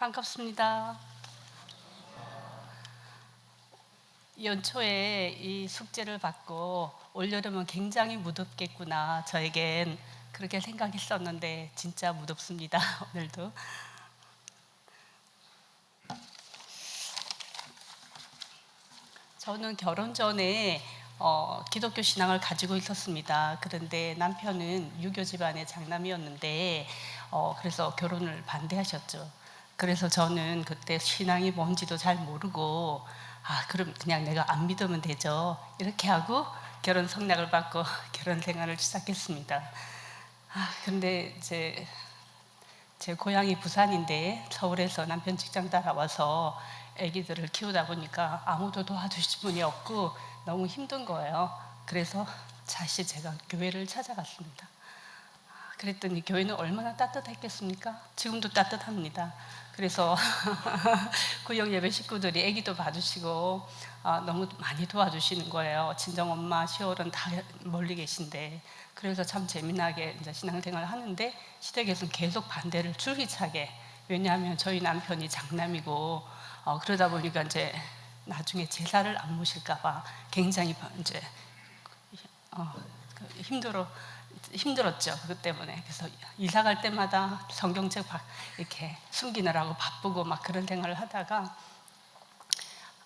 반갑습니다. 연초에 이 숙제를 받고 올여름은 굉장히 무덥겠구나. 저에겐 그렇게 생각했었는데 진짜 무덥습니다. 오늘도. 저는 결혼 전에 기독교 신앙을 가지고 있었습니다. 그런데 남편은 유교 집안의 장남이었는데 그래서 결혼을 반대하셨죠. 그래서 저는 그때 신앙이 뭔지도 잘 모르고 그럼 그냥 내가 안 믿으면 되죠. 이렇게 하고 결혼 성낙을 받고 결혼 생활을 시작했습니다. 근데 제 고향이 부산인데 서울에서 남편 직장 따라와서 아기들을 키우다 보니까 아무도 도와주실 분이 없고 너무 힘든 거예요. 그래서 다시 제가 교회를 찾아갔습니다. 그랬더니 교회는 얼마나 따뜻했겠습니까? 지금도 따뜻합니다. 그래서 구역 예배 식구들이 아기도 봐주시고 너무 많이 도와주시는 거예요. 친정엄마, 시어른 다 멀리 계신데. 그래서 참 재미나게 이제 신앙생활을 하는데 시댁에서는 계속 반대를 줄기차게. 왜냐하면 저희 남편이 장남이고 그러다 보니까 이제 나중에 제사를 안 모실까봐 굉장히 이제 힘들었죠. 그것 때문에. 그래서 이사 갈 때마다 성경책 이렇게 숨기느라고 바쁘고 막 그런 생활을 하다가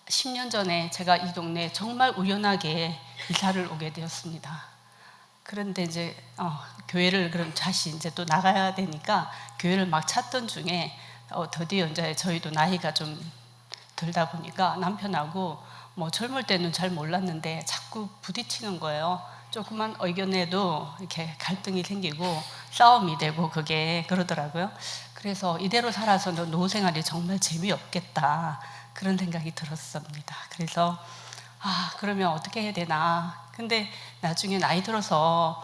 10년 전에 제가 이 동네에 정말 우연하게 이사를 오게 되었습니다. 그런데 이제 교회를 그럼 다시 이제 또 나가야 되니까 교회를 막 찾던 중에 드디어 이제 저희도 나이가 좀 들다 보니까 남편하고 뭐 젊을 때는 잘 몰랐는데 자꾸 부딪히는 거예요. 조그만 의견에도 이렇게 갈등이 생기고 싸움이 되고 그게 그러더라고요. 그래서 이대로 살아서는 노후 생활이 정말 재미없겠다 그런 생각이 들었습니다. 그래서 그러면 어떻게 해야 되나. 근데 나중에 나이 들어서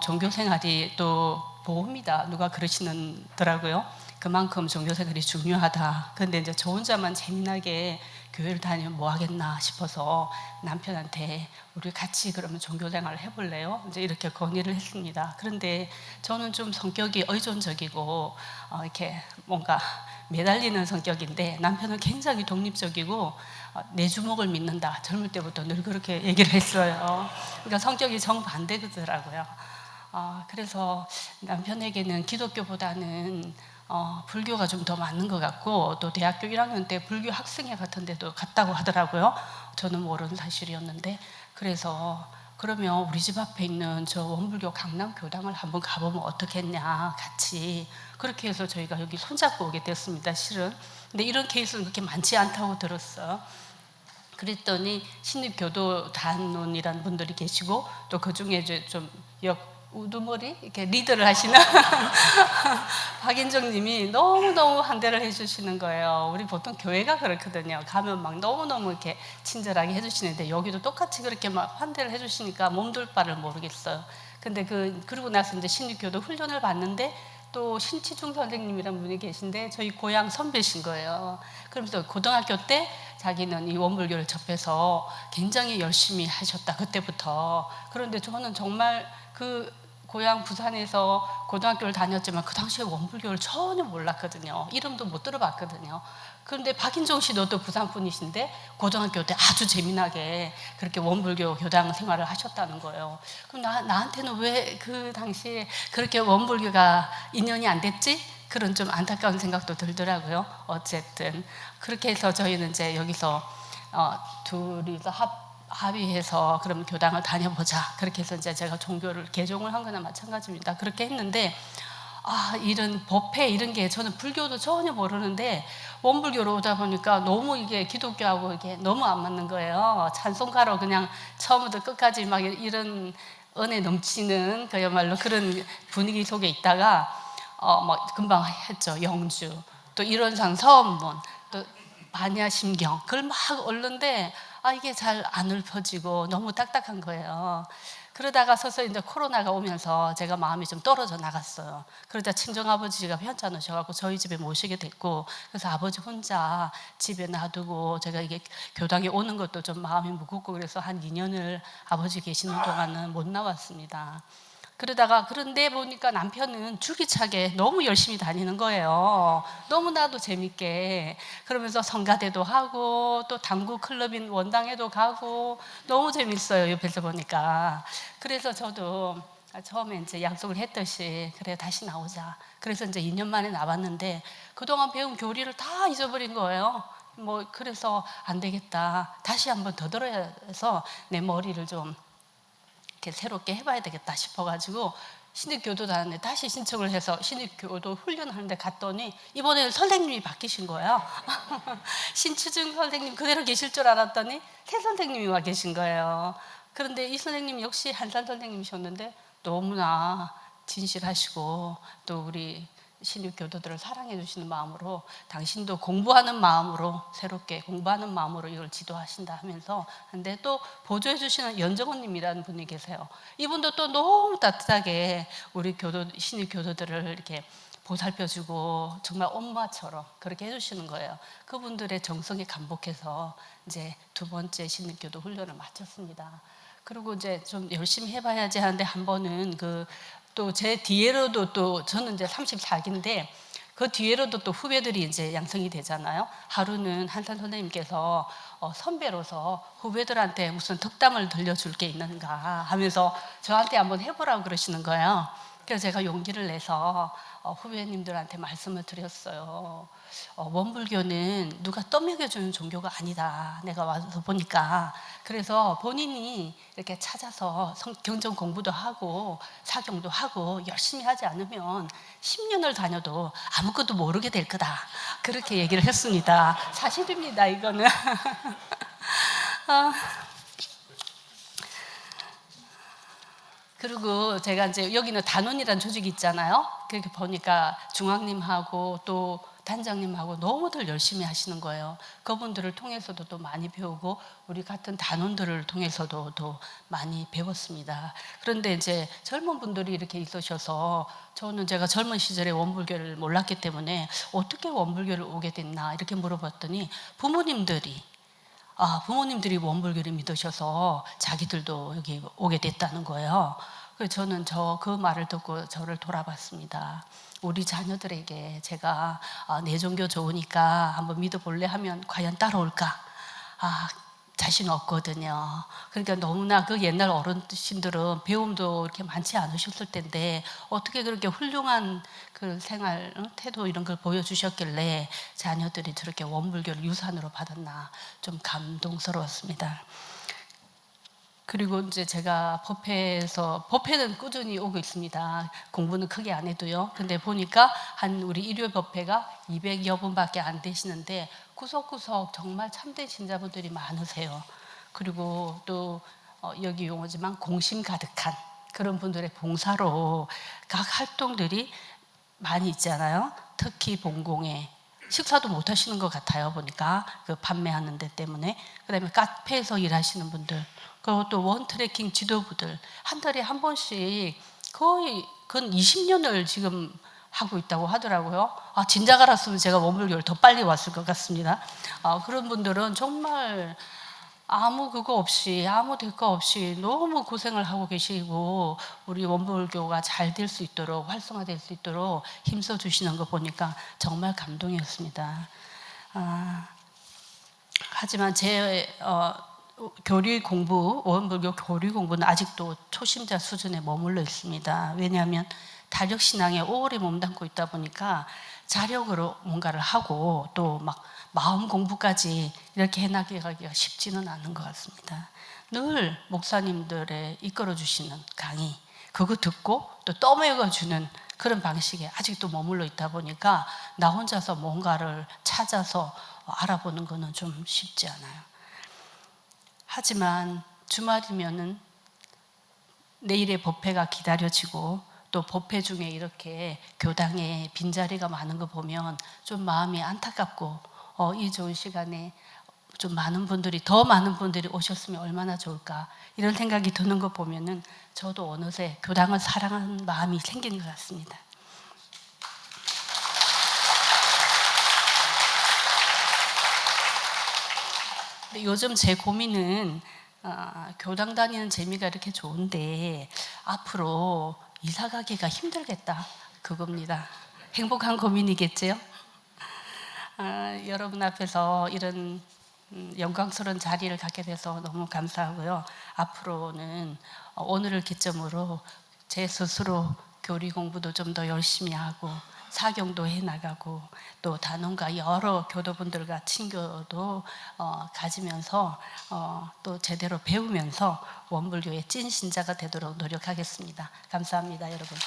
종교 생활이 또 보험이다 누가 그러시더라고요. 그만큼 종교 생활이 중요하다. 근데 이제 저 혼자만 재미나게 교회를 다니면 뭐 하겠나 싶어서 남편한테 우리 같이 그러면 종교 생활을 해볼래요? 이제 이렇게 건의를 했습니다. 그런데 저는 좀 성격이 의존적이고 이렇게 뭔가 매달리는 성격인데 남편은 굉장히 독립적이고 내 주먹을 믿는다. 젊을 때부터 늘 그렇게 얘기를 했어요. 그러니까 성격이 정반대더라고요. 그래서 남편에게는 기독교보다는 불교가 좀 더 맞는 것 같고 또 대학교 1학년 때 불교 학생회 같은 데도 갔다고 하더라고요. 저는 모르는 사실이었는데 그래서 그러면 우리 집 앞에 있는 저 원불교 강남교당을 한번 가보면 어떻겠냐 같이 그렇게 해서 저희가 여기 손잡고 오게 됐습니다. 실은 근데 이런 케이스는 그렇게 많지 않다고 들었어요. 그랬더니 신입교도단원이라는 분들이 계시고 또 그중에 이제 좀 우두머리 이렇게 리더를 하시는 박인정 님이 너무너무 환대를 해주시는 거예요. 우리 보통 교회가 그렇거든요. 가면 막 너무너무 이렇게 친절하게 해주시는데 여기도 똑같이 그렇게 막 환대를 해주시니까 몸둘 바를 모르겠어요. 근데 그러고 나서 이제 신입교도 훈련을 받는데 또 신치중 선생님이라는 분이 계신데 저희 고향 선배신 거예요. 그러면서 고등학교 때 자기는 이 원불교를 접해서 굉장히 열심히 하셨다 그때부터. 그런데 저는 정말 그 고향 부산에서 고등학교를 다녔지만 그 당시에 원불교를 전혀 몰랐거든요. 이름도 못 들어봤거든요. 그런데 박인종 씨도 또 부산 분이신데 고등학교 때 아주 재미나게 그렇게 원불교 교당 생활을 하셨다는 거예요. 그럼 나한테는 왜 그 당시에 그렇게 원불교가 인연이 안 됐지? 그런 좀 안타까운 생각도 들더라고요. 어쨌든 그렇게 해서 저희는 이제 여기서 둘이서 합의해서 그럼 교당을 다녀보자. 그렇게 해서 이제 제가 종교를 개종을 한 거나 마찬가지입니다. 그렇게 했는데 이런 법회 이런 게 저는 불교도 전혀 모르는데 원불교로 오다 보니까 너무 이게 기독교하고 이게 너무 안 맞는 거예요. 찬송가로 그냥 처음부터 끝까지 막 이런 은혜 넘치는 그야말로 그런 분위기 속에 있다가 막 금방 했죠. 영주 또 이론상 서원문 또 반야심경 그걸 막 옳는데 이게 잘 안 읊어지고 너무 딱딱한 거예요. 그러다가 서서 이제 코로나가 오면서 제가 마음이 좀 떨어져 나갔어요. 그러다 친정아버지가 편찮으셔가지고 저희 집에 모시게 됐고 그래서 아버지 혼자 집에 놔두고 제가 이게 교당에 오는 것도 좀 마음이 무겁고 그래서 한 2년을 아버지 계시는 동안은 못 나왔습니다. 그런데 보니까 남편은 줄기차게 너무 열심히 다니는 거예요. 너무나도 재밌게. 그러면서 성가대도 하고 또 당구 클럽인 원당에도 가고 너무 재밌어요, 옆에서 보니까. 그래서 저도 처음에 이제 약속을 했듯이 그래 다시 나오자. 그래서 이제 2년 만에 나왔는데 그동안 배운 교리를 다 잊어버린 거예요. 그래서 안 되겠다. 다시 한번 더 들어야 해서 내 머리를 좀 이렇게 새롭게 해봐야 되겠다 싶어가지고 신입교도 다녔는데 다시 신청을 해서 신입교도 훈련하는데 갔더니 이번에는 선생님이 바뀌신 거예요. 신추중 선생님 그대로 계실 줄 알았더니 새 선생님이 와 계신 거예요. 그런데 이 선생님 역시 한산 선생님이셨는데 너무나 진실하시고 또 우리 신입 교도들을 사랑해 주시는 마음으로 당신도 공부하는 마음으로 새롭게 공부하는 마음으로 이걸 지도하신다 하면서 근데 또 보조해 주시는 연정원님이라는 분이 계세요. 이분도 또 너무 따뜻하게 우리 신입 교도들을 이렇게 보살펴주고 정말 엄마처럼 그렇게 해주시는 거예요. 그분들의 정성에 감복해서 이제 2번째 신입교도 훈련을 마쳤습니다. 그리고 이제 좀 열심히 해봐야지 하는데 한 번은 또 제 뒤에로도 또 저는 이제 34기인데 그 뒤에로도 또 후배들이 이제 양성이 되잖아요. 하루는 한산 선생님께서 선배로서 후배들한테 무슨 덕담을 들려줄 게 있는가 하면서 저한테 한번 해보라고 그러시는 거예요. 그래서 제가 용기를 내서 후배님들한테 말씀을 드렸어요. 원불교는 누가 떠먹여주는 종교가 아니다. 내가 와서 보니까. 그래서 본인이 이렇게 찾아서 경전 공부도 하고 사경도 하고 열심히 하지 않으면 10년을 다녀도 아무것도 모르게 될 거다. 그렇게 얘기를 했습니다. 사실입니다, 이거는. 그리고 제가 이제 여기는 단원이라는 조직이 있잖아요. 그렇게 보니까 중앙님하고 또 단장님하고 너무들 열심히 하시는 거예요. 그분들을 통해서도 또 많이 배우고 우리 같은 단원들을 통해서도 또 많이 배웠습니다. 그런데 이제 젊은 분들이 이렇게 있으셔서 저는 제가 젊은 시절에 원불교를 몰랐기 때문에 어떻게 원불교를 오게 됐나 이렇게 물어봤더니 부모님들이 원불교를 믿으셔서 자기들도 여기 오게 됐다는 거예요. 그래서 저는 그 말을 듣고 저를 돌아봤습니다. 우리 자녀들에게 제가 내 종교 좋으니까 한번 믿어볼래 하면 과연 따라올까? 자신 없거든요. 그러니까 너무나 그 옛날 어르신들은 배움도 이렇게 많지 않으셨을 텐데 어떻게 그렇게 훌륭한 그 생활 태도 이런 걸 보여주셨길래 자녀들이 저렇게 원불교를 유산으로 받았나 좀 감동스러웠습니다. 그리고 이제 제가 법회는 꾸준히 오고 있습니다. 공부는 크게 안 해도요. 근데 보니까 우리 일요 법회가 200여 분밖에 안 되시는데 구석구석 정말 참된 신자분들이 많으세요. 그리고 또 여기 용어지만 공심 가득한 그런 분들의 봉사로 각 활동들이 많이 있잖아요. 특히 본공에 식사도 못 하시는 것 같아요. 보니까 그 판매하는 데 때문에. 그다음에 카페에서 일하시는 분들, 그리고 또 원트래킹 지도부들 한 달에 한 번씩 거의 근 20년을 지금 하고 있다고 하더라고요. 진작 알았으면 제가 원불교를 더 빨리 왔을 것 같습니다. 그런 분들은 정말 아무 대가 없이 너무 고생을 하고 계시고 우리 원불교가 잘 될 수 있도록 활성화될 수 있도록 힘써 주시는 거 보니까 정말 감동이었습니다. 하지만 제 원불교 교리 공부는 아직도 초심자 수준에 머물러 있습니다. 왜냐하면 다력신앙에 오래 몸담고 있다 보니까 자력으로 뭔가를 하고 또 막 마음 공부까지 이렇게 해나가기가 쉽지는 않은 것 같습니다. 늘 목사님들의 이끌어주시는 강의 그거 듣고 또 떠먹여주는 그런 방식에 아직도 머물러 있다 보니까 나 혼자서 뭔가를 찾아서 알아보는 거는 좀 쉽지 않아요. 하지만 주말이면은 내일의 법회가 기다려지고 또 법회 중에 이렇게 교당에 빈자리가 많은 거 보면 좀 마음이 안타깝고 이 좋은 시간에 좀 더 많은 분들이 오셨으면 얼마나 좋을까 이런 생각이 드는 거 보면은 저도 어느새 교당을 사랑하는 마음이 생기는 것 같습니다. 근데 요즘 제 고민은 교당 다니는 재미가 이렇게 좋은데 앞으로 이사 가기가 힘들겠다, 그겁니다. 행복한 고민이겠지요? 여러분 앞에서 이런 영광스러운 자리를 갖게 돼서 너무 감사하고요. 앞으로는 오늘을 기점으로 제 스스로 교리 공부도 좀 더 열심히 하고 사경도 해나가고 또 단원과 여러 교도분들과 친교도 가지면서 또 제대로 배우면서 원불교의 찐 신자가 되도록 노력하겠습니다. 감사합니다, 여러분.